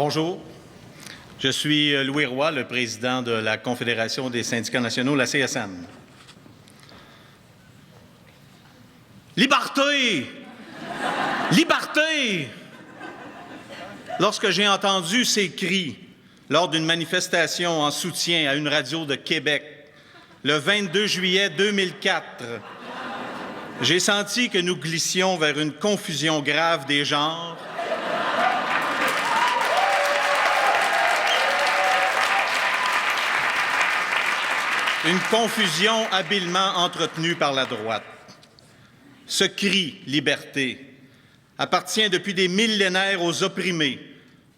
Bonjour, je suis Louis Roy, le président de la Confédération des syndicats nationaux, la CSN. Liberté! Liberté! Lorsque j'ai entendu ces cris lors d'une manifestation en soutien à une radio de Québec, le 22 juillet 2004, j'ai senti que nous glissions vers une confusion grave des genres, une confusion habilement entretenue par la droite. Ce cri « liberté » appartient depuis des millénaires aux opprimés,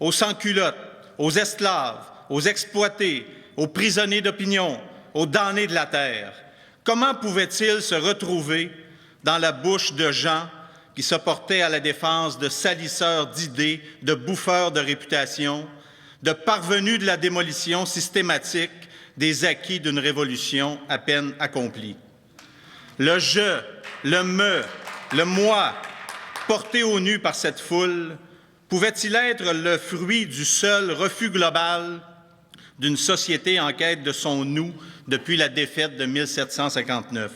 aux sans-culottes, aux esclaves, aux exploités, aux prisonniers d'opinion, aux damnés de la terre. Comment pouvait-il se retrouver dans la bouche de gens qui se portaient à la défense de salisseurs d'idées, de bouffeurs de réputation, de parvenus de la démolition systématique des acquis d'une révolution à peine accomplie? Le « je », le « me », le « moi », porté au nu par cette foule, pouvait-il être le fruit du seul refus global d'une société en quête de son « nous » depuis la défaite de 1759?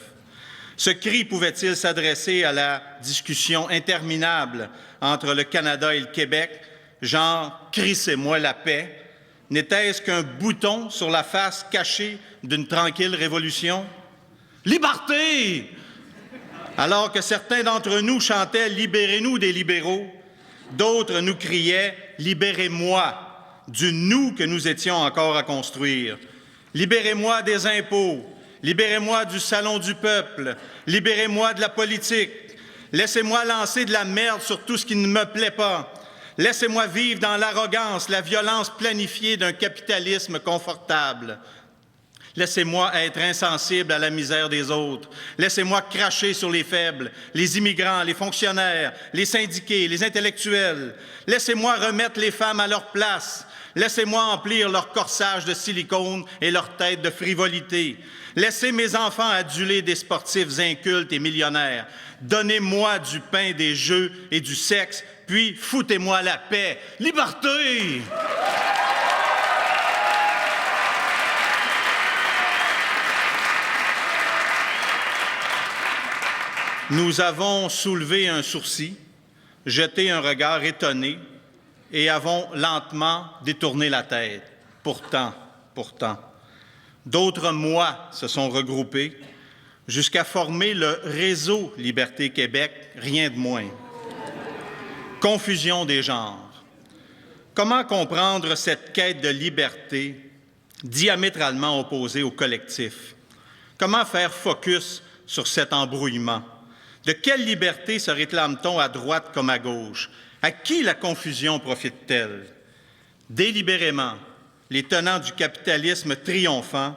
Ce cri pouvait-il s'adresser à la discussion interminable entre le Canada et le Québec, genre « crissez-moi la paix », n'était-ce qu'un bouton sur la face cachée d'une tranquille révolution? Liberté! Alors que certains d'entre nous chantaient « Libérez-nous des libéraux », d'autres nous criaient « Libérez-moi du nous que nous étions encore à construire. Libérez-moi des impôts, libérez-moi du salon du peuple, libérez-moi de la politique, laissez-moi lancer de la merde sur tout ce qui ne me plaît pas. Laissez-moi vivre dans l'arrogance, la violence planifiée d'un capitalisme confortable. Laissez-moi être insensible à la misère des autres. Laissez-moi cracher sur les faibles, les immigrants, les fonctionnaires, les syndiqués, les intellectuels. Laissez-moi remettre les femmes à leur place. Laissez-moi emplir leur corsage de silicone et leur tête de frivolité. Laissez mes enfants aduler des sportifs incultes et millionnaires. Donnez-moi du pain, des jeux et du sexe, puis foutez-moi la paix. Liberté! Nous avons soulevé un sourcil, jeté un regard étonné et avons lentement détourné la tête. Pourtant, d'autres moi se sont regroupés jusqu'à former le réseau Liberté Québec, rien de moins. Confusion des genres. Comment comprendre cette quête de liberté diamétralement opposée au collectif? Comment faire focus sur cet embrouillement? De quelle liberté se réclame-t-on à droite comme à gauche? À qui la confusion profite-t-elle? Délibérément, les tenants du capitalisme triomphant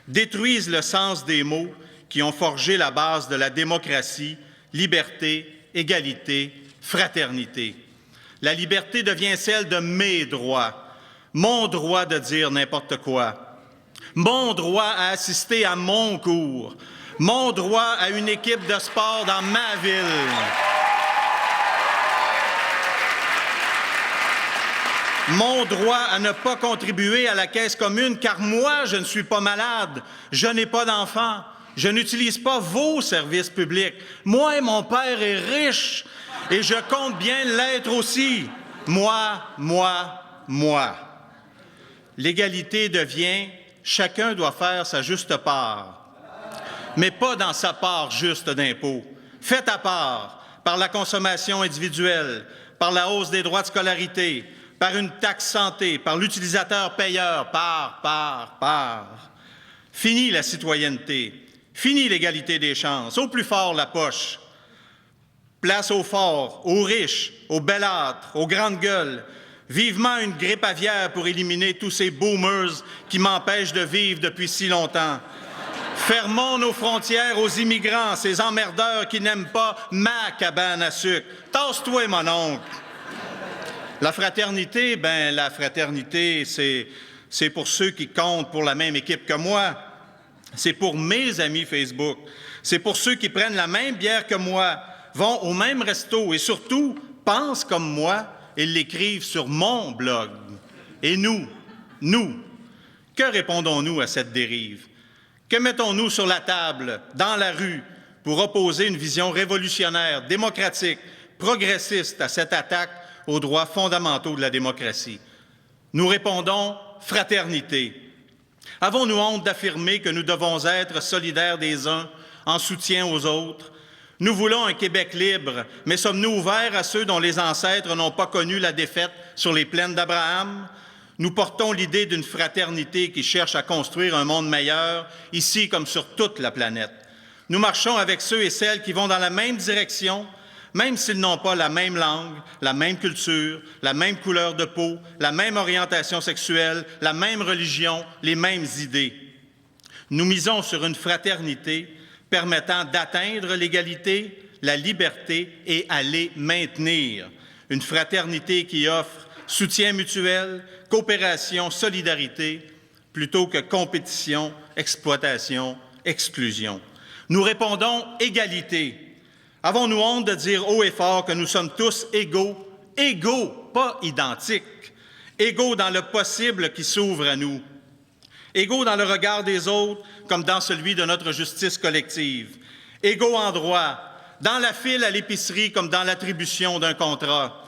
détruisent le sens des mots qui ont forgé la base de la démocratie, liberté, égalité, fraternité. La liberté devient celle de mes droits, mon droit de dire n'importe quoi, mon droit à assister à mon cours, mon droit à une équipe de sport dans ma ville. Mon droit à ne pas contribuer à la caisse commune, car moi, je ne suis pas malade, je n'ai pas d'enfant, je n'utilise pas vos services publics. Moi, mon père est riche et je compte bien l'être aussi. Moi. L'égalité devient « chacun doit faire sa juste part ». Mais pas dans sa part juste d'impôts. Fais ta part par la consommation individuelle, par la hausse des droits de scolarité, par une taxe santé, par l'utilisateur payeur, par. Fini la citoyenneté, fini l'égalité des chances, au plus fort la poche. Place aux forts, aux riches, aux bellâtres, aux grandes gueules. Vivement une grippe aviaire pour éliminer tous ces boomers qui m'empêchent de vivre depuis si longtemps. Fermons nos frontières aux immigrants, ces emmerdeurs qui n'aiment pas ma cabane à sucre. Tasse-toi, mon oncle. La fraternité, c'est pour ceux qui comptent pour la même équipe que moi. C'est pour mes amis Facebook. C'est pour ceux qui prennent la même bière que moi, vont au même resto et surtout pensent comme moi et l'écrivent sur mon blog. Et nous, que répondons-nous à cette dérive? Que mettons-nous sur la table, dans la rue, pour opposer une vision révolutionnaire, démocratique, progressiste à cette attaque aux droits fondamentaux de la démocratie? Nous répondons fraternité. Avons-nous honte d'affirmer que nous devons être solidaires des uns en soutien aux autres? Nous voulons un Québec libre, mais sommes-nous ouverts à ceux dont les ancêtres n'ont pas connu la défaite sur les plaines d'Abraham? Nous portons l'idée d'une fraternité qui cherche à construire un monde meilleur, ici comme sur toute la planète. Nous marchons avec ceux et celles qui vont dans la même direction, même s'ils n'ont pas la même langue, la même culture, la même couleur de peau, la même orientation sexuelle, la même religion, les mêmes idées. Nous misons sur une fraternité permettant d'atteindre l'égalité, la liberté et à les maintenir. Une fraternité qui offre soutien mutuel, coopération, solidarité, plutôt que compétition, exploitation, exclusion. Nous répondons égalité. Avons-nous honte de dire haut et fort que nous sommes tous égaux? Égaux, pas identiques. Égaux dans le possible qui s'ouvre à nous. Égaux dans le regard des autres comme dans celui de notre justice collective. Égaux en droit, dans la file à l'épicerie comme dans l'attribution d'un contrat.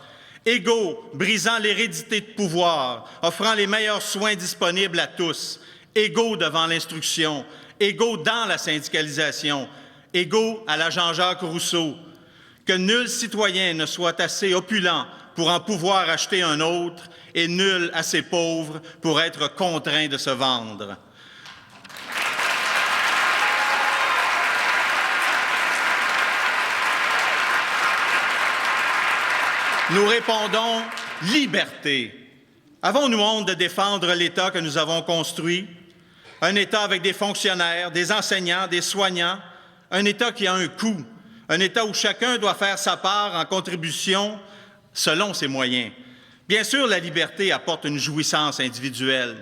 Égaux, brisant l'hérédité de pouvoir, offrant les meilleurs soins disponibles à tous. Égaux devant l'instruction. Égaux dans la syndicalisation. Égaux à la Jean-Jacques Rousseau. Que nul citoyen ne soit assez opulent pour en pouvoir acheter un autre et nul assez pauvre pour être contraint de se vendre. Nous répondons liberté. Avons-nous honte de défendre l'État que nous avons construit? Un État avec des fonctionnaires, des enseignants, des soignants, un État qui a un coût, un État où chacun doit faire sa part en contribution selon ses moyens. Bien sûr, la liberté apporte une jouissance individuelle.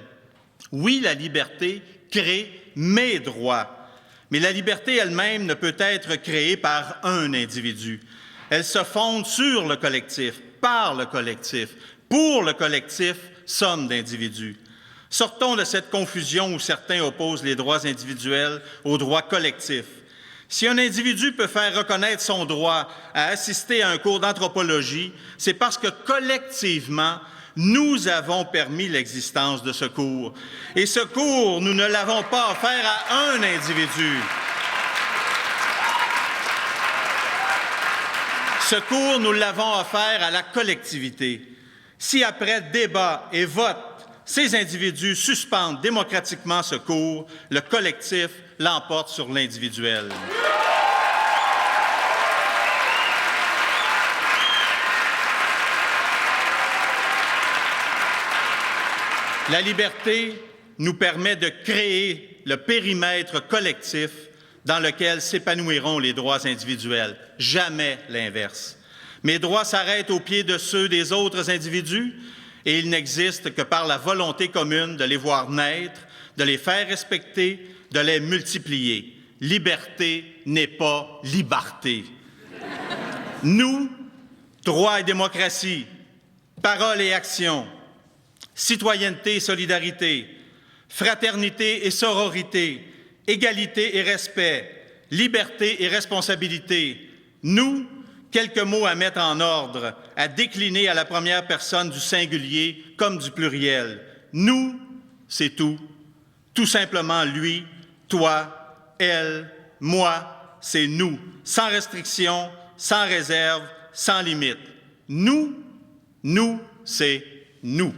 Oui, la liberté crée mes droits, mais la liberté elle-même ne peut être créée par un individu. Elle se fonde sur le collectif, par le collectif, pour le collectif, somme d'individus. Sortons de cette confusion où certains opposent les droits individuels aux droits collectifs. Si un individu peut faire reconnaître son droit à assister à un cours d'anthropologie, c'est parce que collectivement, nous avons permis l'existence de ce cours. Et ce cours, nous ne l'avons pas offert à un individu. Ce cours, nous l'avons offert à la collectivité. Si après débat et vote, ces individus suspendent démocratiquement ce cours, le collectif l'emporte sur l'individuel. La liberté nous permet de créer le périmètre collectif dans lequel s'épanouiront les droits individuels, jamais l'inverse. Mes droits s'arrêtent aux pieds de ceux des autres individus et ils n'existent que par la volonté commune de les voir naître, de les faire respecter, de les multiplier. Liberté n'est pas liberté. Nous, droit et démocratie, parole et action, citoyenneté et solidarité, fraternité et sororité, égalité et respect, liberté et responsabilité. Nous, quelques mots à mettre en ordre, à décliner à la première personne du singulier comme du pluriel. Nous, c'est tout. Tout simplement lui, toi, elle, moi, c'est nous, sans restriction, sans réserve, sans limite. Nous, c'est nous.